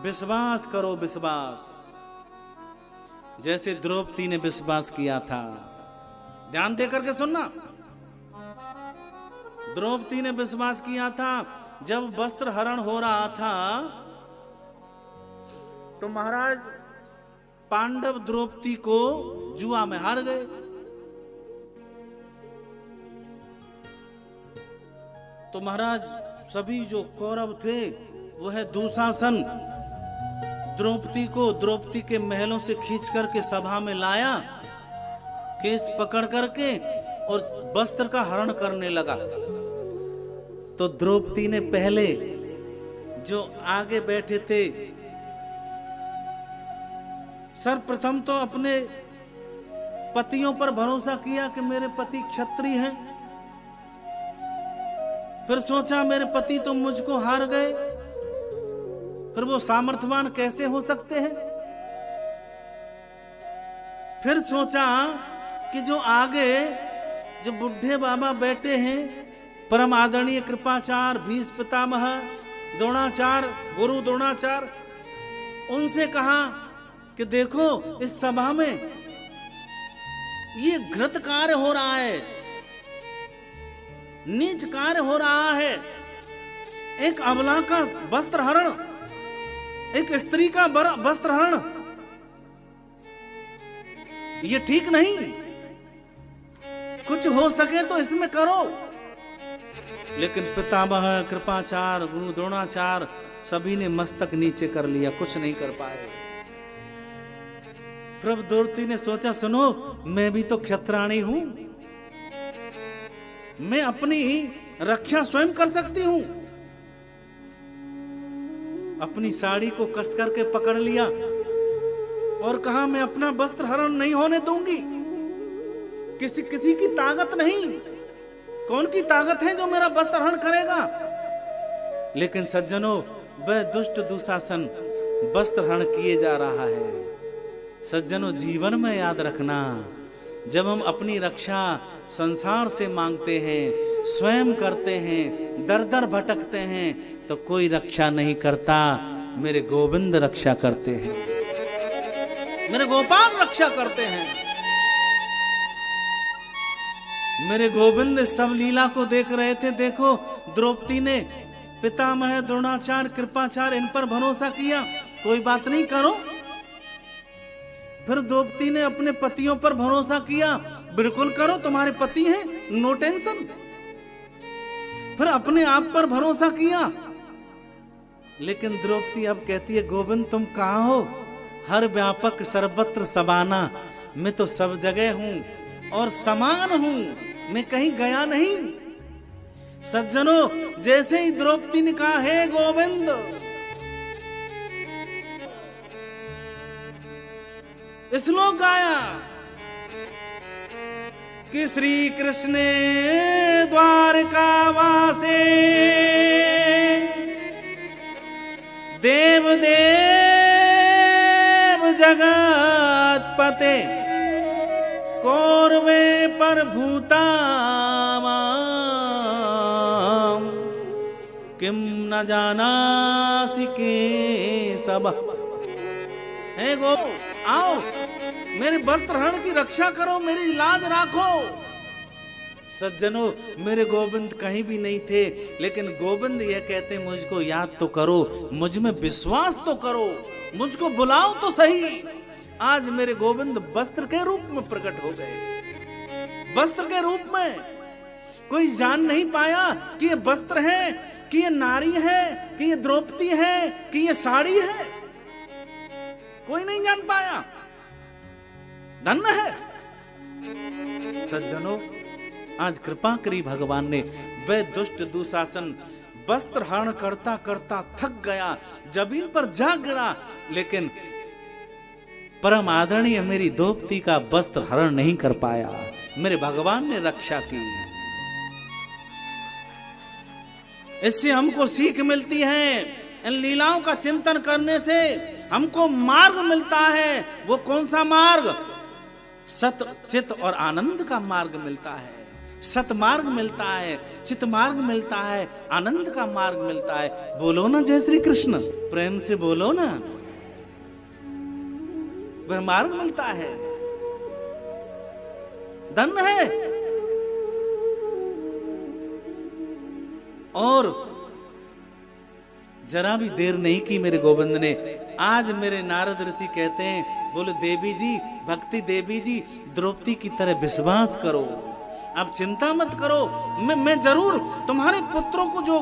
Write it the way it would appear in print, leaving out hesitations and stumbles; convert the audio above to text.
विश्वास करो, विश्वास। जैसे द्रौपदी ने विश्वास किया था, ध्यान देकर के सुनना। द्रौपदी ने विश्वास किया था, जब वस्त्र हरण हो रहा था तो महाराज पांडव द्रौपदी को जुआ में हार गए। तो महाराज सभी जो कौरव थे, वह दुशासन द्रौपदी के महलों से खींच करके सभा में लाया, केस पकड़ करके और वस्त्र का हरण करने लगा। तो द्रौपदी ने पहले जो आगे बैठे थे, सर्वप्रथम तो अपने पतियों पर भरोसा किया कि मेरे पति क्षत्रिय हैं। फिर सोचा मेरे पति तो मुझको हार गए, फिर वो सामर्थ्यवान कैसे हो सकते हैं। फिर सोचा कि जो आगे जो बुढ़े बाबा बैठे हैं, परम आदरणीय कृपाचार्य भीष्म पितामह द्रोणाचार्य, गुरु द्रोणाचार्य, उनसे कहा कि देखो इस सभा में ये घृत कार्य हो रहा है, नीच कार्य हो रहा है। एक अबला का वस्त्र हरण, एक स्त्री का वस्त्र हरण, ये ठीक नहीं। कुछ हो सके तो इसमें करो। लेकिन पितामह कृपाचार्य गुरु द्रोणाचार्य सभी ने मस्तक नीचे कर लिया, कुछ नहीं कर पाए। प्रभु द्रौपदी ने सोचा, सुनो मैं भी तो क्षत्राणी हूं, मैं अपनी रक्षा स्वयं कर सकती हूं। अपनी साड़ी को कस करके पकड़ लिया और कहा मैं अपना वस्त्र हरण नहीं होने दूंगी। किसी की ताकत नहीं, कौन की ताकत है जो मेरा वस्त्र हरण करेगा। लेकिन सज्जनों, वह दुष्ट दुशासन वस्त्र हरण किए जा रहा है। सज्जनों, जीवन में याद रखना, जब हम अपनी रक्षा संसार से मांगते हैं, स्वयं करते हैं, दर दर भटकते हैं, तो कोई रक्षा नहीं करता। मेरे गोविंद रक्षा करते हैं, मेरे गोपाल रक्षा करते हैं। मेरे गोविंद सब लीला को देख रहे थे। देखो द्रौपदी ने पितामह द्रोणाचार्य कृपाचार्य इन पर भरोसा किया, कोई बात नहीं, करो। फिर द्रौपदी ने अपने पतियों पर भरोसा किया, बिल्कुल करो, तुम्हारे पति हैं, नो टेंशन। फिर अपने आप पर भरोसा किया। लेकिन द्रौपदी अब कहती है, गोविंद तुम कहां हो? हर व्यापक सर्वत्र समाना, मैं तो सब जगह हूं और समान हूं, मैं कहीं गया नहीं। सज्जनों, जैसे ही द्रौपदी ने कहा हे गोविंद, श्लोक गाया कि श्री कृष्ण द्वारका वासे देव देव जगत पते कौरवे पर भूतामा किम न जानासि के सब। हे गो, आओ मेरे वस्त्र हरण की रक्षा करो, मेरी लाज राखो। सज्जनों, मेरे गोविंद कहीं भी नहीं थे, लेकिन गोविंद ये कहते मुझको याद तो करो, मुझ में विश्वास तो करो, मुझको बुलाओ तो सही। आज मेरे गोविंद वस्त्र के रूप में प्रकट हो गए। वस्त्र के रूप में कोई जान नहीं पाया कि ये वस्त्र है, कि ये नारी है, कि ये द्रौपदी है, कि ये साड़ी है। कोई नहीं जान पाया। धन्य है सज्जनों, आज कृपा करी भगवान ने। वह दुष्ट दुशासन वस्त्र हरण करता करता थक गया, जमीन पर जा गिरा, लेकिन परम आदरणीय मेरी द्रौपदी का वस्त्र हरण नहीं कर पाया। मेरे भगवान ने रक्षा की। इससे हमको सीख मिलती है, इन लीलाओं का चिंतन करने से हमको मार्ग मिलता है। वो कौन सा मार्ग? सत चित और आनंद का मार्ग मिलता है। सतमार्ग मिलता है, चितमार्ग मिलता है, आनंद का मार्ग मिलता है। बोलो ना जय श्री कृष्ण, प्रेम से बोलो ना। वह मार्ग मिलता है, धन्य है। और जरा भी देर नहीं की मेरे गोविंद ने। आज मेरे नारद ऋषि कहते हैं, बोले देवी जी, भक्ति देवी जी, द्रौपदी की तरह विश्वास करो, अब चिंता मत करो, मैं जरूर तुम्हारे पुत्रों को जो